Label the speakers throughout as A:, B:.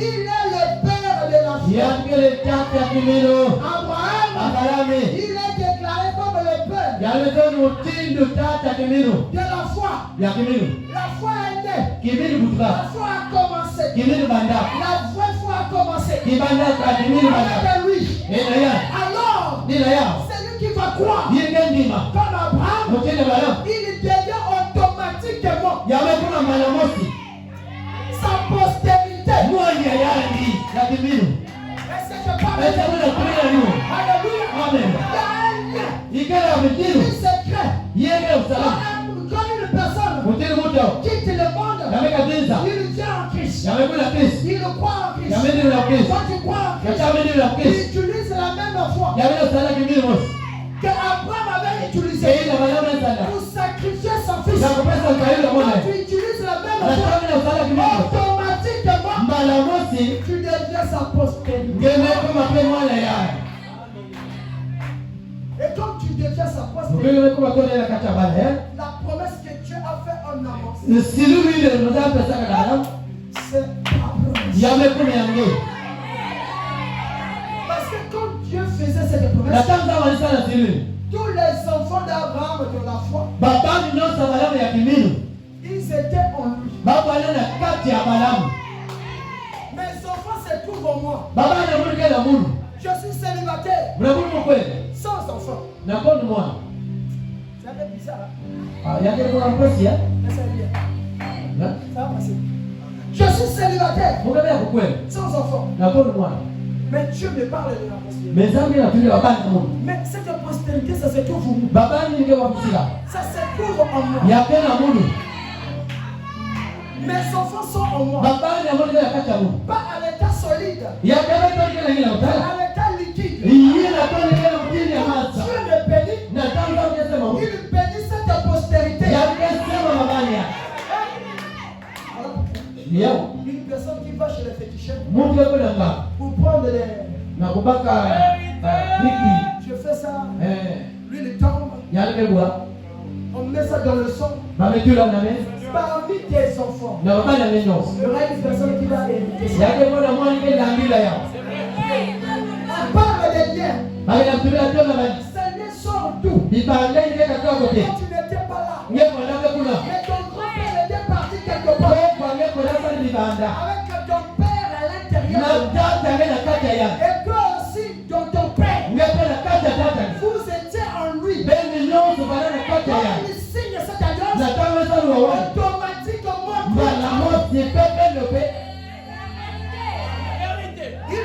A: Il est le père de la foi. Abraham, il est déclaré comme le père de la foi. La foi est née. La foi a commencé. La vraie foi a commencé. Avec lui. Alors, celui qui va croire comme Abraham, il devient automatiquement sa postérité. Est-ce que je parle de Alléluia.
B: Amen.
A: Il y a un lien secret. Quand une personne quitte le monde, il vient en Christ. Il croit en Christ. Quand tu crois en Christ, il utilise la même foi que Abraham avait utilisé pour sacrifier son fils. Quand tu utilises la même foi, automatiquement, tu deviens sa postérité. Et comme tu deviens sa postérité, la promesse que Dieu a faite en avance, c'est la promesse. Parce que quand Dieu faisait cette promesse, tous les enfants d'Abraham de la foi, ils étaient en lui. Mes enfants se trouvent en moi. Je suis célibataire, sans enfants. C'est un peu bizarre. Mais c'est bien. Ça va passer. Je suis célibataire, sans enfants. Mais Dieu me parle de la postérité. Mais cette postérité, ça se trouve où? Ça se trouve en moi. Mes enfants sont en moi. Pas à l'état solide, mais à l'état liquide. Dieu me bénit. Il bénit cette postérité. Une personne qui va chez les féticheurs pour prendre les... Je fais ça. Lui, il tombe. On met ça dans le sang. Parmi tes enfants, il y aura une personne qui va éviter ça. On parle des liens. Seigneur sort tout. Quand tu n'étais pas là, mais ton grand-père était parti quelque part avec ton père à l'intérieur. Et toi aussi, dans ton père, vous étiez en lui. Quand il signe cette alliance, automatiquement, il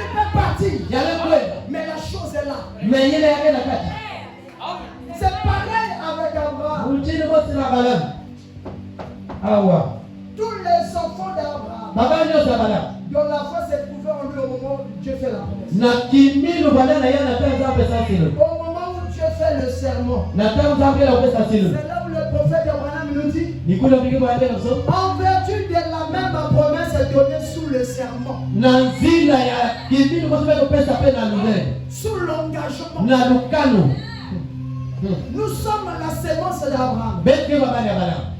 A: peut partir. Mais la chose est là. C'est pareil avec Abraham. Tous les enfants d'Abraham, dont la foi s'est trouvée en lui au moment où Dieu fait la promesse. Au moment où Dieu fait le serment, c'est là où le prophète Abraham nous dit, en vertu de la même promesse donnée sous le serment, sous l'engagement, nous sommes la sémence d'Abraham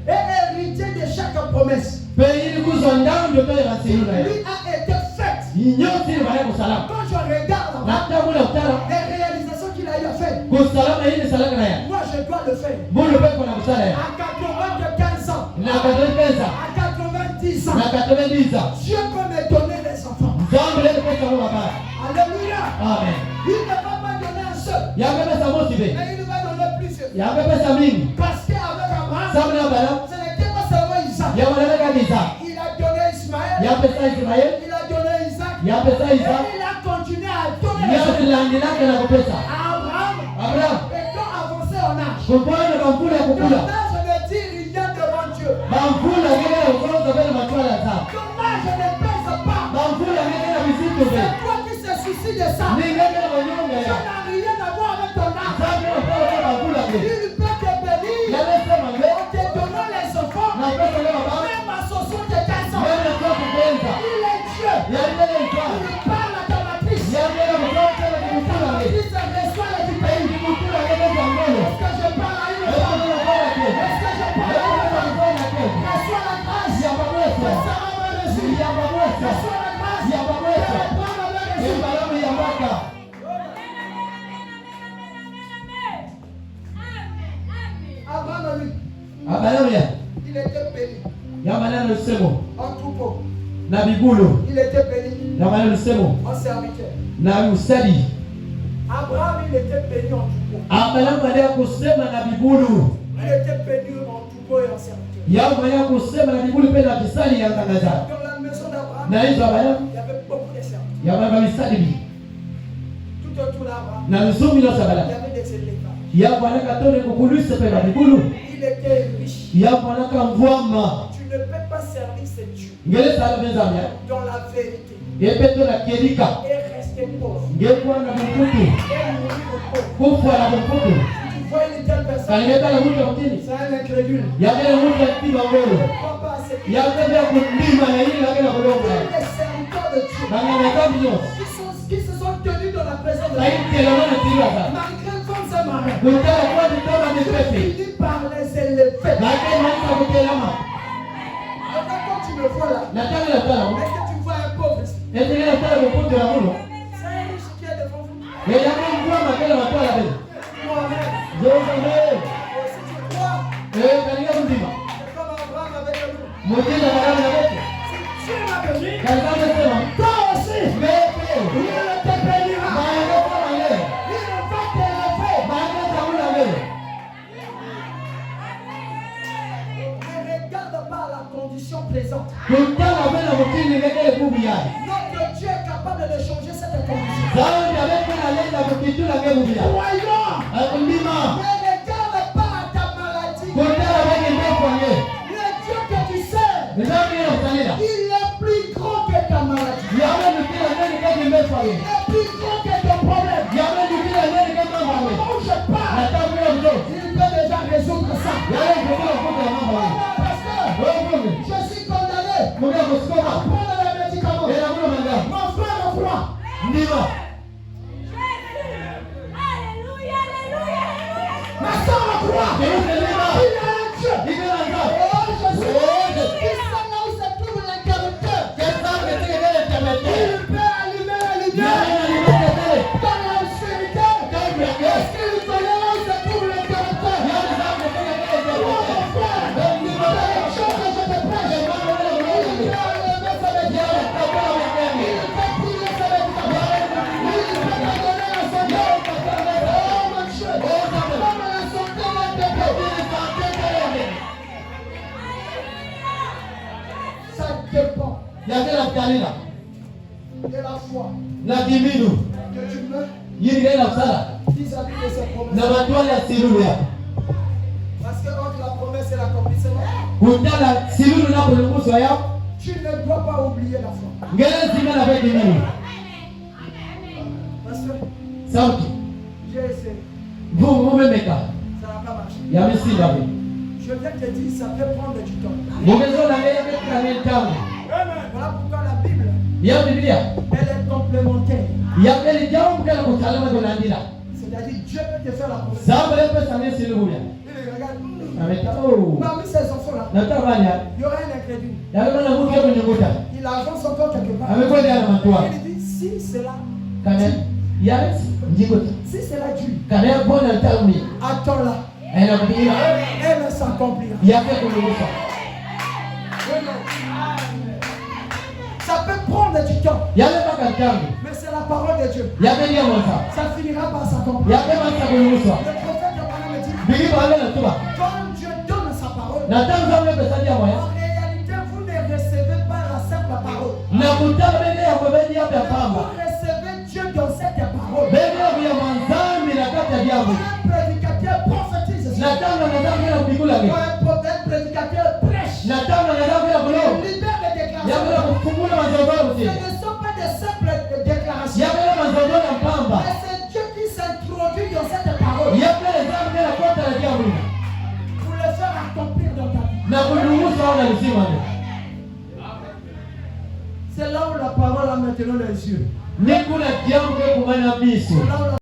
A: et héritier de chaque promesse. Lui a été faite. Quand je regarde les réalisations qu'il a eu à faire, moi je dois le faire. À 95 ans, à 90 ans, Dieu peut me donner les enfants. Alléluia.
B: Amen.
A: Il ne va pas donner un seul, mais il va donner plusieurs. Parce qu'avec Abraham, ce n'était pas seulement Isaac. Il a donné Ismaël, il a donné Isaac, et il a continué à donner à Abraham, étant avancé en âge. Ton âge veut dire il vient devant Dieu. Ton âge ne pèse pas. C'est toi qui se soucies de ça. Ça n'a rien à voir avec ton âge. Il peut te bénir en te donnant les enfants, même à 75 ans. Il est Dieu. Il parle à ta matrice. Ta matrice reçoit le du pays. Est-ce que je parle à une femme? Est-ce que je parle à une femme? Reçois la grâce. Reçois la grâce. Reçois la grâce. En troupeau.
B: Il était béni. En serviteur. Abraham, il était béni en troupeau. Il était béni en troupeau et en serviteur. Dans la maison d'Abraham, il y avait beaucoup de serviteurs. Tout autour d'Abraham, il y avait des éléphants. Il était riche. Tu ne peux pas servir ce Dieu dans la vérité et rester pauvre et mourir pauvre. Tu vois une telle personne, c'est un incrédule. Il ne croit pas à ce qu'il y a. Les serviteurs de Dieu qui se sont tenus dans la présence de Dieu, malgré comme ça marin, finit par les élever. Quand tu me vois là, est-ce que tu vois un pauvre ici? C'est un riche qui est devant vous. Moi-même. Si tu crois, c'est comme Abraham avec le loup. Si Dieu m'a béni, toi aussi, il te bénira. Il va t'élever. Ne regarde pas la condition présente. Notre Dieu est capable de changer cette condition. Croyons. Ne regarde pas à ta maladie. Le Dieu que tu sais, il est plus grand que ta maladie. Il est plus grand que ton problème. Ne bouge pas. Il peut déjà résoudre ça. Parce que je suis condamné à prendre les médicaments. Mon frère croit. Ma soeur croit. Il y a un Dieu. Je suis là où se trouve l'interrupteur. Il peut allumer la lumière dans l'obscurité. Est-ce qu'il connaît là où se trouve l'interrupteur? Mon frère, quelque chose que je te prêche. Il peut enlever ce médicament. Il peut prier ce médicament. Il peut te donner la santé. Oh mon Dieu, comme la santé d'un bébé. Ça dépend de la foi que tu mets vis-à-vis de ces promesses. Parce que entre la promesse et l'accomplissement, tu ne dois pas oublier la foi. Parce que j'ai essayé, ça n'a pas marché. Je viens te dire, ça peut prendre du temps. Voilà pourquoi la Bible, elle est complémentaire. C'est-à-dire Dieu peut te faire la promesse. Il regarde, parmi ces enfants-là, il y aura un incrédule. Il avance encore quelque part. Il dit, si cela Dieu, attends-la. Elle s'accomplira. Ça peut prendre du temps, mais c'est la parole de Dieu. Ça finira par s'accomplir. Le prophète Abraham dit, quand Dieu donne sa parole, en réalité vous ne recevez pas la simple parole. Vous recevez Dieu dans cette parole. Un prédicateur prophétise. Un prédicateur prêche. Il libère les déclarations. Ce ne sont pas des simples déclarations. Mais c'est Dieu qui s'introduit dans cette parole pour le faire accomplir dans ta vie. C'est là où la parole a maintenant les yeux. C'est là où la